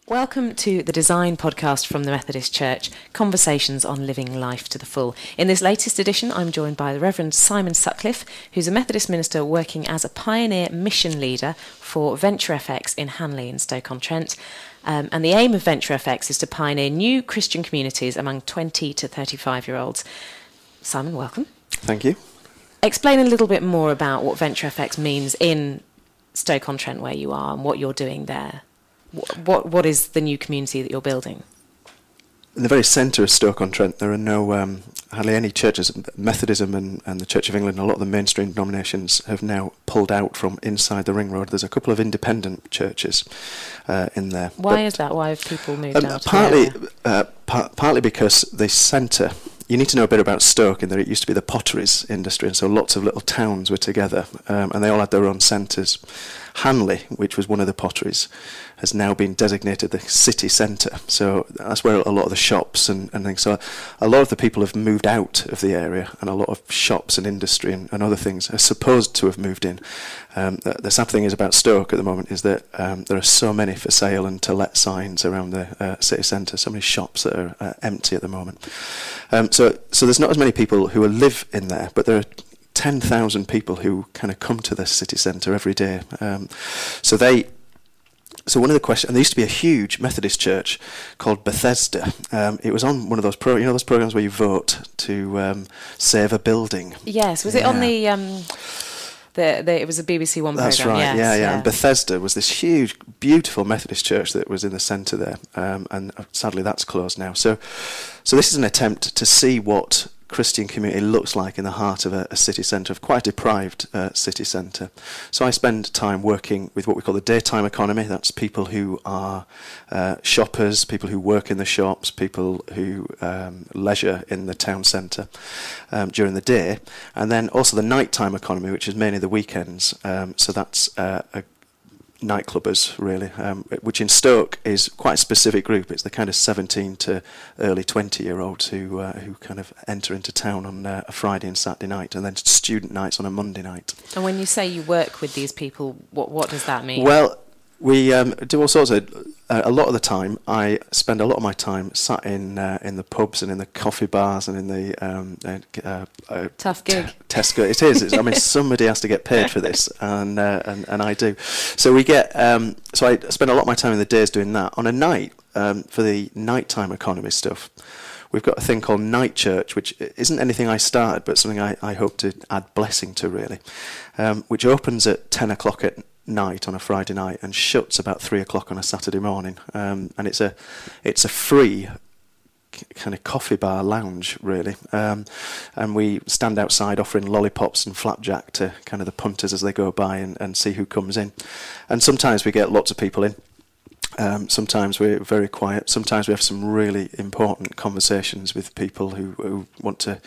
Welcome to the Design Podcast from the Methodist Church, Conversations on Living Life to the Full. In this latest edition, I'm joined by the Reverend Simon Sutcliffe, who's a Methodist minister working as a pioneer mission leader for Venture FX in Hanley in Stoke-on-Trent. And the aim of Venture FX is to pioneer new Christian communities among 20 to 35-year-olds. Simon, welcome. Thank you. Explain a little bit more about what Venture FX means in Stoke-on-Trent, where you are, and what you're doing there. What is the new community that you're building? In the very centre of Stoke-on-Trent, there are no hardly any churches. Methodism and the Church of England, a lot of the mainstream denominations have now pulled out from inside the ring road. There's a couple of independent churches in there. Why is that? Why have people moved out? Partly because the centre. You need to know a bit about Stoke in that it used to be the potteries industry, and so lots of little towns were together, and they all had their own centres. Hanley, which was one of the potteries, has now been designated the city centre, so that's where a lot of the shops and things. So a lot of the people have moved out of the area, and a lot of shops and industry and other things are supposed to have moved in. The sad thing is about Stoke at the moment is that there are so many for sale and to let signs around the city centre, so many shops that are empty at the moment. So there's not as many people who live in there, but there are 10,000 people who kind of come to the city centre every day. So one of the questions, and there used to be a huge Methodist church called Bethesda. It was on one of those those programs where you vote to save a building. Yes, was it on the it was a BBC One That's programme? That's right, yes, yeah. And Bethesda was this huge, beautiful Methodist church that was in the centre there, and sadly that's closed now. So this is an attempt to see what Christian community looks like in the heart of a city centre, of quite a deprived city centre. So I spend time working with what we call the daytime economy. That's people who are shoppers, people who work in the shops, people who leisure in the town centre during the day, and then also the nighttime economy, which is mainly the weekends. So that's nightclubbers, really, which in Stoke is quite a specific group. It's the kind of 17 to early 20-year-olds who kind of enter into town on a Friday and Saturday night, and then student nights on a Monday night. And when you say you work with these people, what does that mean? Well, we do all sorts of. A lot of the time, I spend a lot of my time sat in the pubs and in the coffee bars and in the tough gig. Tesco. It is. I mean, somebody has to get paid for this, and I do. So we get. So I spend a lot of my time in the days doing that. On a night, for the nighttime economy stuff, we've got a thing called Night Church, which isn't anything I started, but something I hope to add blessing to, really, which opens at 10 o'clock at night on a Friday night and shuts about 3 o'clock on a Saturday morning, and it's a free kind of coffee bar lounge, really, and we stand outside offering lollipops and flapjack to kind of the punters as they go by and see who comes in. And sometimes we get lots of people in. Sometimes we're very quiet. Sometimes we have some really important conversations with people who want to.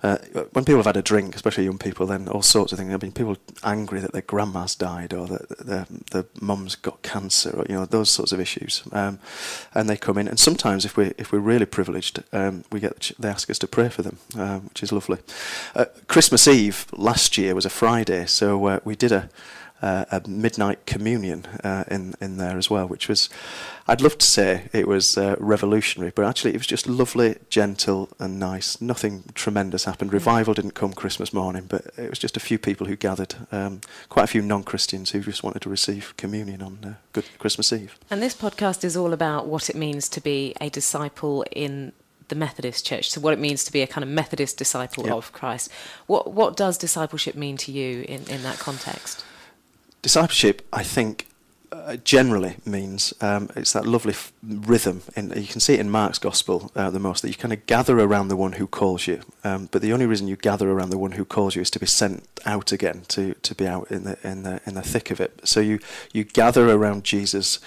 When people have had a drink, especially young people, then all sorts of things. I mean, people angry that their grandma's died or that their mum's got cancer, or those sorts of issues. And they come in, and sometimes if we're really privileged, they ask us to pray for them, which is lovely. Christmas Eve last year was a Friday, so we did a midnight communion in there as well, which was, I'd love to say it was revolutionary, but actually it was just lovely, gentle and nice. Nothing tremendous happened. Revival didn't come Christmas morning, but it was just a few people who gathered, quite a few non-Christians who just wanted to receive communion on Good Christmas Eve. And this podcast is all about what it means to be a disciple in the Methodist Church, so what it means to be a kind of Methodist disciple of Christ. What does discipleship mean to you in that context? Discipleship, I think, generally means it's that lovely rhythm. You can see it in Mark's Gospel the most, that you kind of gather around the one who calls you. But the only reason you gather around the one who calls you is to be sent out again, to be out in the thick of it. So you gather around Jesus,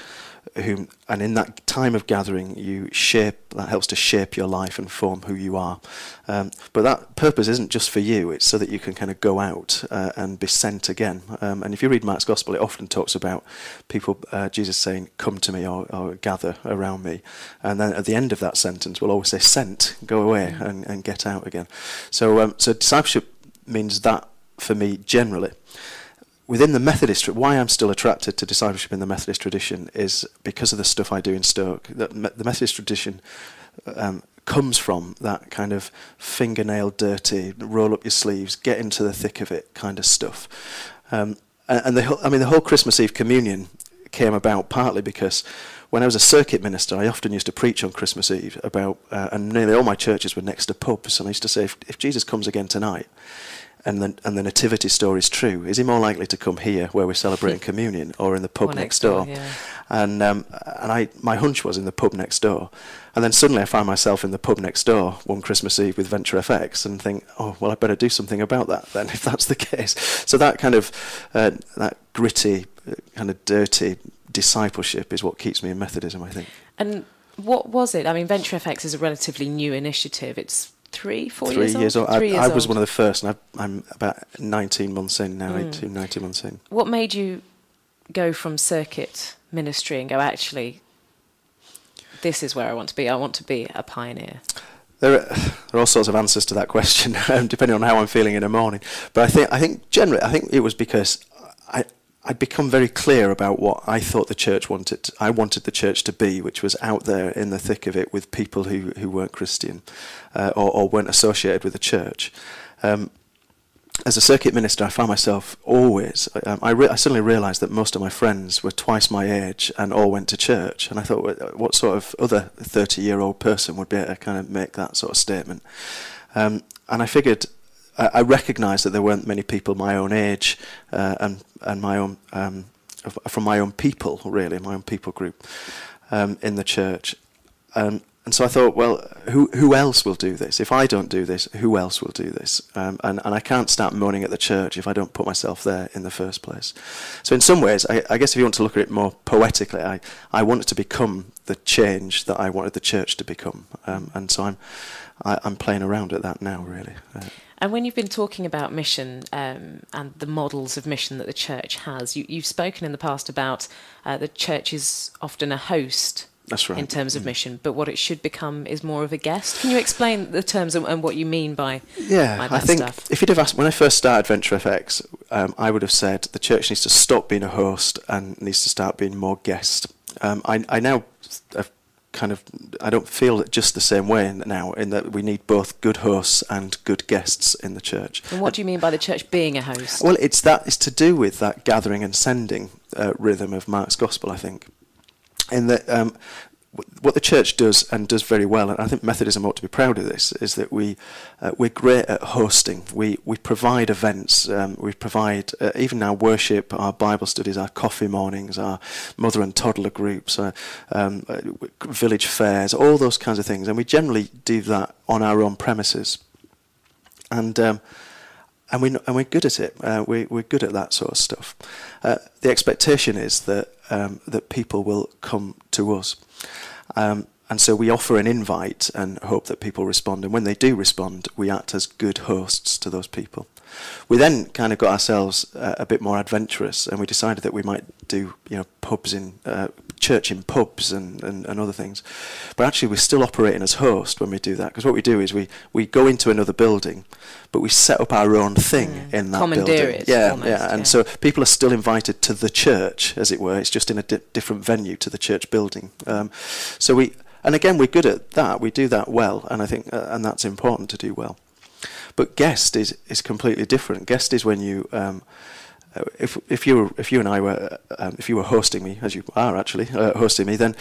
and in that time of gathering, that helps to shape your life and form who you are. But that purpose isn't just for you, it's so that you can kind of go out and be sent again. And if you read Mark's Gospel, it often talks about people, Jesus saying, come to me, or gather around me. And then at the end of that sentence, we'll always say, sent, go away and get out again. So discipleship means that for me generally. within the Methodist, why I'm still attracted to discipleship in the Methodist tradition is because of the stuff I do in Stoke. The Methodist tradition comes from that kind of fingernail dirty, roll up your sleeves, get into the thick of it kind of stuff. And the whole Christmas Eve communion came about partly because when I was a circuit minister, I often used to preach on Christmas Eve about, and nearly all my churches were next to pubs, and I used to say, if Jesus comes again tonight, and the nativity story is true, is he more likely to come here where we're celebrating communion or in the pub next door? Yeah. And my hunch was in the pub next door. And then suddenly I found myself in the pub next door one Christmas Eve with Venture FX and think, oh, well, I better do something about that then, if that's the case. So that kind of, that gritty, kind of dirty discipleship is what keeps me in Methodism, I think. And what was it? I mean, Venture FX is a relatively new initiative. It's 3 years old? I was one of the first, and I'm about 19 months in now, 18, 19 months in. What made you go from circuit ministry and go, actually, this is where I want to be? I want to be a pioneer. There are all sorts of answers to that question, depending on how I'm feeling in the morning. But I think generally, I think it was because I'd become very clear about what I thought the church wanted. I wanted the church to be, which was out there in the thick of it with people who weren't Christian or weren't associated with the church. As a circuit minister, I found myself always. I suddenly realised that most of my friends were twice my age and all went to church. And I thought, what sort of other 30-year-old person would be able to kind of make that sort of statement? And I figured. I recognised that there weren't many people my own age and my own from my own people, really, my own people group in the church, and so I thought, well, who else will do this? If I don't do this, who else will do this? And I can't start moaning at the church if I don't put myself there in the first place. So in some ways, I guess if you want to look at it more poetically, I wanted to become the change that I wanted the church to become, and so I'm playing around at that now, really. And when you've been talking about mission and the models of mission that the church has, you've spoken in the past about the church is often a host. That's right. In terms of mission, but what it should become is more of a guest. Can you explain the terms and what you mean by that I think stuff? If you'd have asked when I first started Venture FX, I would have said the church needs to stop being a host and needs to start being more guest. I now have I don't feel it just the same way now, in that we need both good hosts and good guests in the church. And what do you mean by the church being a host? Well, it's to do with that gathering and sending rhythm of Mark's Gospel, I think. In that what the church does and does very well, and I think Methodism ought to be proud of this, is that we're great at hosting. We provide events. We provide even our worship, our Bible studies, our coffee mornings, our mother and toddler groups, village fairs, all those kinds of things, and we generally do that on our own premises. And we're good at it. We're good at that sort of stuff. The expectation is that people will come to us. And so we offer an invite and hope that people respond. And when they do respond, we act as good hosts to those people. We then kind of got ourselves a bit more adventurous, and we decided that we might do, pubs in church in pubs and other things. But actually, we're still operating as host when we do that, because what we do is we go into another building, but we set up our own thing in that building. And so people are still invited to the church, as it were. It's just in a different venue to the church building. And again, we're good at that. We do that well, and I think and that's important to do well. But guest is completely different. Guest is when you, if you were hosting me, as you are actually hosting me, then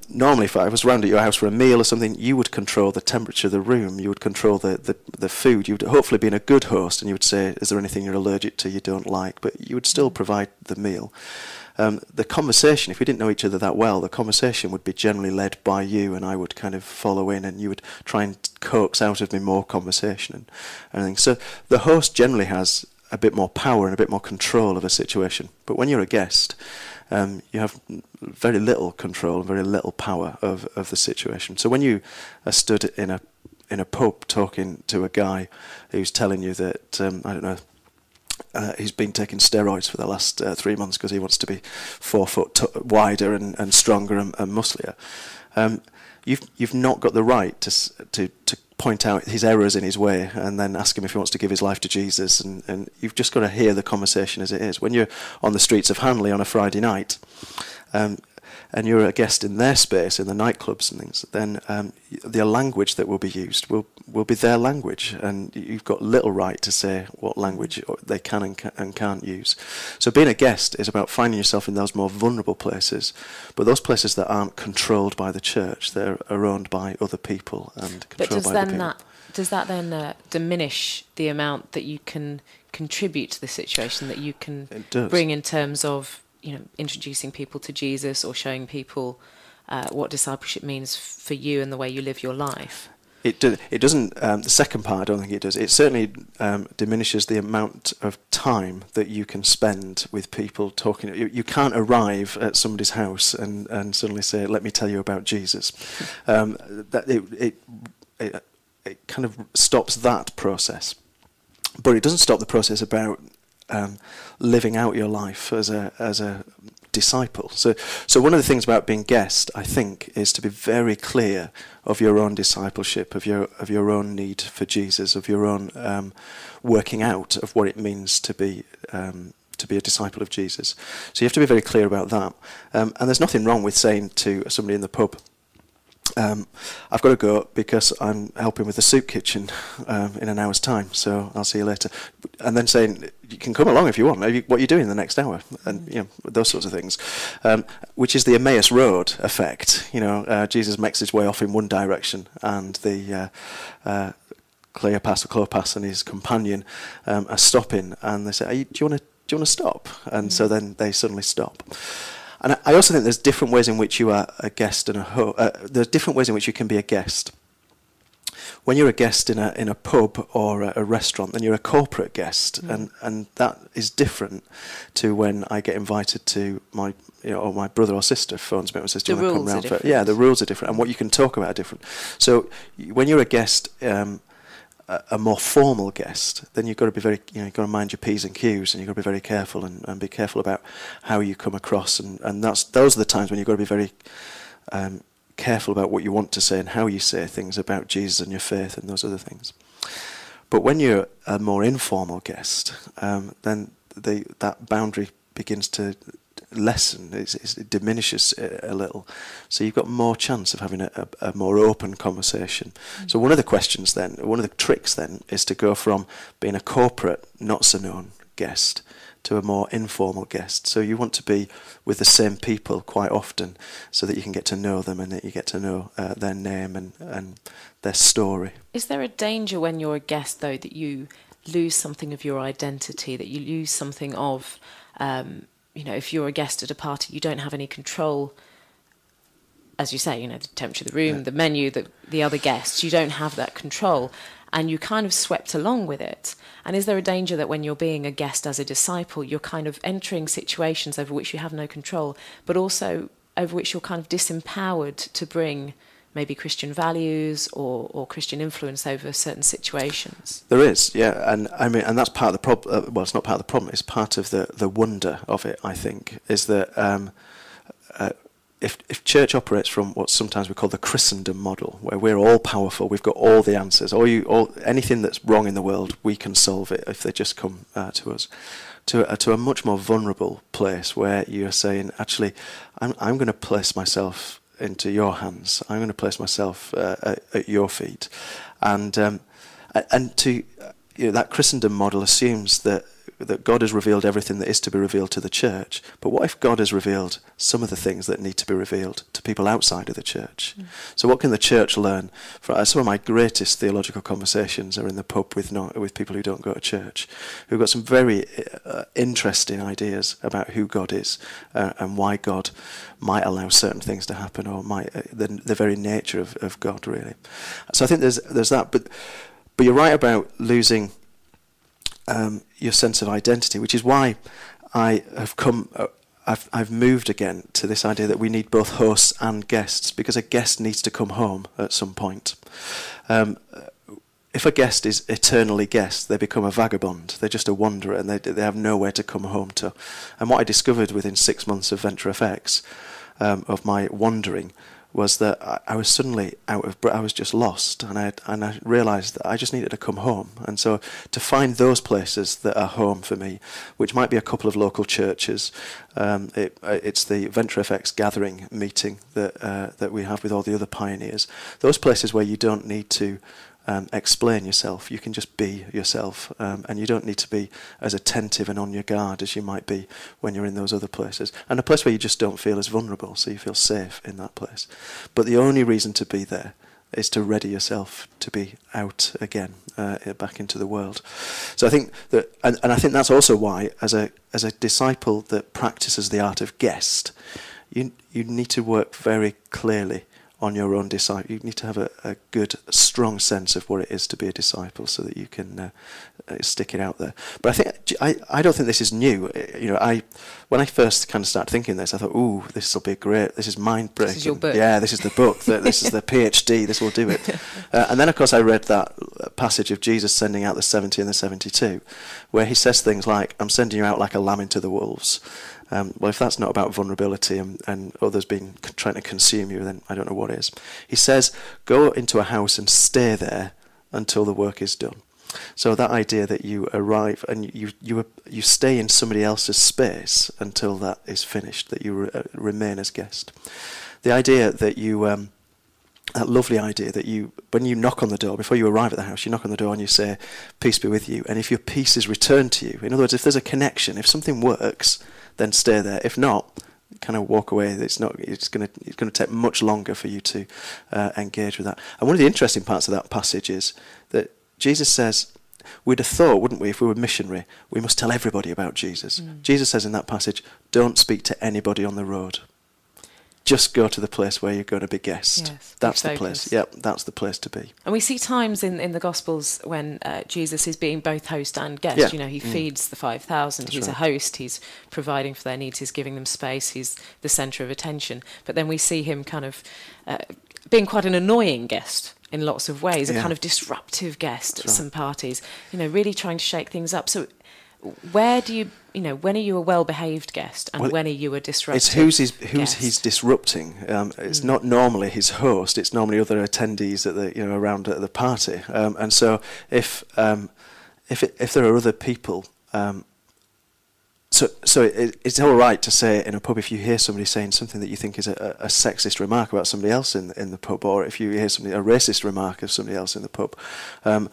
normally if I was round at your house for a meal or something, you would control the temperature of the room. You would control the food. You would hopefully be a good host, and you would say, "Is there anything you're allergic to, you don't like?" But you would still provide the meal. The conversation, if we didn't know each other that well, the conversation would be generally led by you, and I would kind of follow in, and you would try and coax out of me more conversation and everything. So the host generally has a bit more power and a bit more control of a situation. But when you're a guest, you have very little control and very little power of the situation. So when you are stood in a pub talking to a guy who's telling you that, I don't know, he's been taking steroids for the last 3 months because he wants to be 4 foot wider and stronger and musclier. You've not got the right to point out his errors in his way and then ask him if he wants to give his life to Jesus. And you've just got to hear the conversation as it is. When you're on the streets of Hanley on a Friday night, and you're a guest in their space, in the nightclubs and things, then the language that will be used will be their language, and you've got little right to say what language they can and can't use. So being a guest is about finding yourself in those more vulnerable places, but those places that aren't controlled by the church, they're owned by other people and controlled by other people. Does that then diminish the amount that you can contribute to the situation, that you can bring in terms of, you know, introducing people to Jesus or showing people what discipleship means for you and the way you live your life? It doesn't. The second part, I don't think it does. It certainly diminishes the amount of time that you can spend with people talking. You can't arrive at somebody's house and suddenly say, "Let me tell you about Jesus." It kind of stops that process, but it doesn't stop the process about living out your life as a disciple. So one of the things about being guest, I think, is to be very clear of your own discipleship, of your own need for Jesus, of your own working out of what it means to be a disciple of Jesus. So you have to be very clear about that. And there's nothing wrong with saying to somebody in the pub, I've got to go because I'm helping with the soup kitchen in an hour's time, so I'll see you later. And then saying, you can come along if you want, maybe what are you doing the next hour? And those sorts of things, which is the Emmaus Road effect. Jesus makes his way off in one direction, and the Cleopas and his companion are stopping, and they say, do you want to stop? And so then they suddenly stop. And I also think there's different ways in which you are a guest and there's different ways in which you can be a guest. When you're a guest in a pub or a restaurant, then you're a corporate guest, and that is different to when I get invited to or my brother or sister phones me and says, "Do you want to come round?" Yeah, the rules are different, and what you can talk about are different. So when you're a guest, a more formal guest, then you've got to be very, you've got to mind your P's and Q's, and you've got to be very careful and be careful about how you come across, and those are the times when you've got to be very careful about what you want to say and how you say things about Jesus and your faith and those other things. But when you're a more informal guest, then that boundary begins to lessen, it diminishes a little, so you've got more chance of having a more open conversation. So one of the tricks then is to go from being a corporate, not so known guest to a more informal guest. So you want to be with the same people quite often so that you can get to know them and that you get to know their name and their story. Is there a danger when you're a guest, though, that you lose something of your identity, that you lose something of if you're a guest at a party, you don't have any control, as you say, the temperature of the room, the menu, the other guests, you don't have that control, and you kind of swept along with it. And is there a danger that when you're being a guest as a disciple, you're kind of entering situations over which you have no control, but also over which you're kind of disempowered to bring maybe Christian values or Christian influence over certain situations? There is, yeah, and I mean, and that's part of the problem. Well, it's not part of the problem. It's part of the wonder of it. I think is that if church operates from what sometimes we call the Christendom model, where we're all powerful, we've got all the answers, anything that's wrong in the world, we can solve it if they just come to us. To a much more vulnerable place where you're saying, actually, I'm going to place myself into your hands. I'm going to place myself at your feet, and to that Christendom model assumes that God has revealed everything that is to be revealed to the church. But what if God has revealed some of the things that need to be revealed to people outside of the church? So what can the church learn? Some of my greatest theological conversations are in the pub with people who don't go to church, who've got some very interesting ideas about who God is and why God might allow certain things to happen, or the very nature of God, really. So I think there's that. But you're right about losing your sense of identity, which is why I have I've moved again to this idea that we need both hosts and guests, because a guest needs to come home at some point. If a guest is eternally guest, they become a vagabond. They're just a wanderer, and they have nowhere to come home to. And what I discovered within 6 months of Venture FX, of my wandering, was that I was suddenly out of breath. I was just lost, and I realised that I just needed to come home. And so to find those places that are home for me, which might be a couple of local churches, it's the Venture FX gathering meeting that we have with all the other pioneers. Those places where you don't need to explain yourself. You can just be yourself, and you don't need to be as attentive and on your guard as you might be when you're in those other places. And a place where you just don't feel as vulnerable, so you feel safe in that place. But the only reason to be there is to ready yourself to be out again, back into the world. So I think that, and I think that's also why, as a disciple that practices the art of guest, you need to work very clearly on your own disciple. You need to have a good, strong sense of what it is to be a disciple, so that you can stick it out there. But I think I don't think this is new. When I first kind of started thinking this, I thought, "Ooh, this will be great. This is mind breaking. This is your book. Yeah, this is the book. This is the PhD. This will do it." And then, of course, I read that passage of Jesus sending out the 70 and the 72, where he says things like, "I'm sending you out like a lamb into the wolves." Well, if that's not about vulnerability and others trying to consume you, then I don't know what is. He says, go into a house and stay there until the work is done. So that idea that you arrive and you stay in somebody else's space until that is finished, that you remain as guest. The idea that that lovely idea that when you knock on the door, before you arrive at the house, you knock on the door and you say, "Peace be with you." And if your peace is returned to you, in other words, if there's a connection, if something works, then stay there. If not, kind of walk away. It's going to take much longer for you to engage with that. And one of the interesting parts of that passage is that Jesus says, we'd have thought, wouldn't we, if we were missionary, we must tell everybody about Jesus. Jesus says in that passage, don't speak to anybody on the road. Just go to the place where you're going to be guest. Yes, that's the place. Yep, that's the place to be. And we see times in the Gospels when Jesus is being both host and guest. Yeah. You know, he feeds the 5,000. He's a host. He's providing for their needs. He's giving them space. He's the centre of attention. But then we see him kind of being quite an annoying guest in lots of ways, a kind of disruptive guest at some parties. You know, really trying to shake things up. So where do you, when are you a well-behaved guest, and when are you a disruptive It's who's guest? he's disrupting. It's not normally his host. It's normally other attendees at the around at the party. And so if there are other people, so it's all right to say in a pub, if you hear somebody saying something that you think is a sexist remark about somebody else in the pub, or if you hear a racist remark of somebody else in the pub. I'm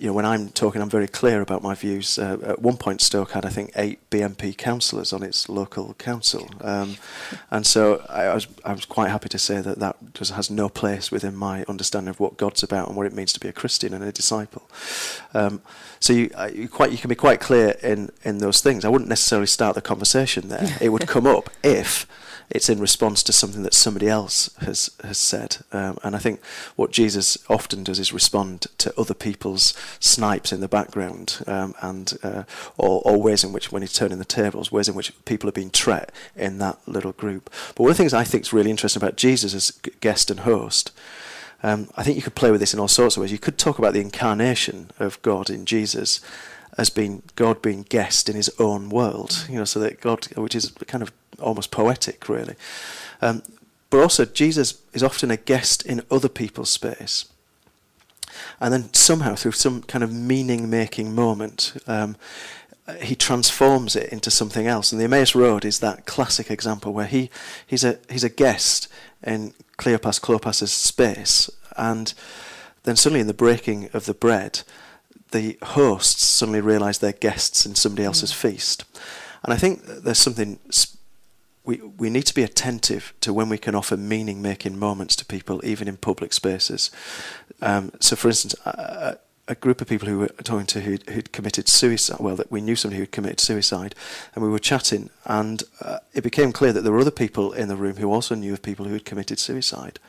when I'm talking, I'm very clear about my views. At one point, Stoke had, I think, 8 BNP councillors on its local council, and so I was quite happy to say that just has no place within my understanding of what God's about and what it means to be a Christian and a disciple. So you can be quite clear in those things. I wouldn't necessarily start the conversation there. It would come up if it's in response to something that somebody else has said. And I think what Jesus often does is respond to other people's snipes in the background, or ways in which, when he's turning the tables, ways in which people are being treated in that little group. But one of the things I think is really interesting about Jesus as guest and host, I think you could play with this in all sorts of ways. You could talk about the incarnation of God in Jesus as being God being guest in his own world, so that God, which is kind of almost poetic, really. But also, Jesus is often a guest in other people's space. And then somehow, through some kind of meaning-making moment, he transforms it into something else. And the Emmaus Road is that classic example where he's a guest in Cleopas's space, and then suddenly in the breaking of the bread, the hosts suddenly realise they're guests in somebody else's feast. And I think there's something we need to be attentive to when we can offer meaning-making moments to people, even in public spaces. So, for instance, a group of people who we were talking to who'd committed suicide, well, that we knew somebody who'd committed suicide, and we were chatting, and it became clear that there were other people in the room who also knew of people who had committed suicide.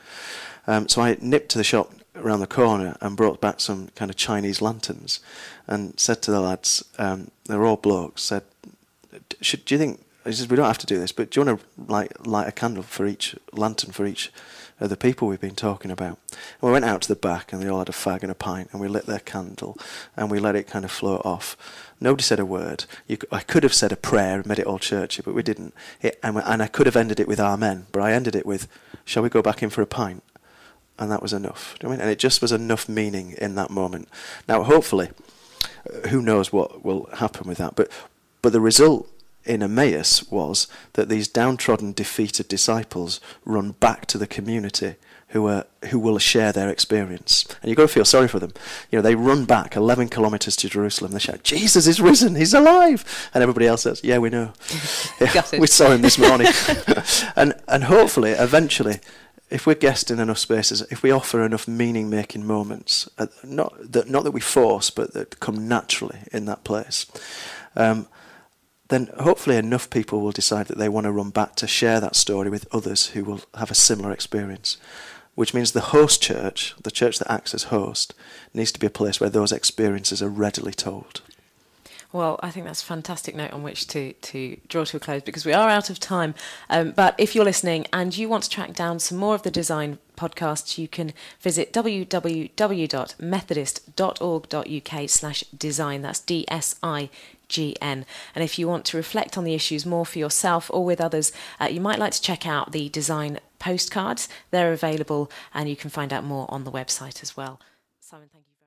So I nipped to the shop around the corner and brought back some kind of Chinese lanterns and said to the lads, they're all blokes, said, do you think, he says, we don't have to do this, but do you want to light a candle for each lantern for each of the people we've been talking about? And we went out to the back and they all had a fag and a pint, and we lit their candle and we let it kind of float off. Nobody said a word. I could have said a prayer and made it all churchy, but we didn't. And I could have ended it with amen, but I ended it with shall we go back in for a pint? And that was enough. Do you know what I mean? And it just was enough meaning in that moment. Now, hopefully, who knows what will happen with that, but the result in Emmaus was that these downtrodden, defeated disciples run back to the community who will share their experience. And you've got to feel sorry for them. You know, they run back 11 kilometres to Jerusalem. They shout, Jesus is risen, he's alive. And everybody else says, yeah, we know. Yeah, we saw him this morning. and hopefully, eventually, if we're guest in enough spaces, if we offer enough meaning-making moments, not that we force, but that come naturally in that place, then hopefully enough people will decide that they want to run back to share that story with others who will have a similar experience. Which means the host church, the church that acts as host, needs to be a place where those experiences are readily told. Well, I think that's a fantastic note on which to draw to a close, because we are out of time. But if you're listening and you want to track down some more of the design podcasts, you can visit www.methodist.org.uk/design. That's DSIGN. And if you want to reflect on the issues more for yourself or with others, you might like to check out the design postcards. They're available and you can find out more on the website as well. Simon, thank you.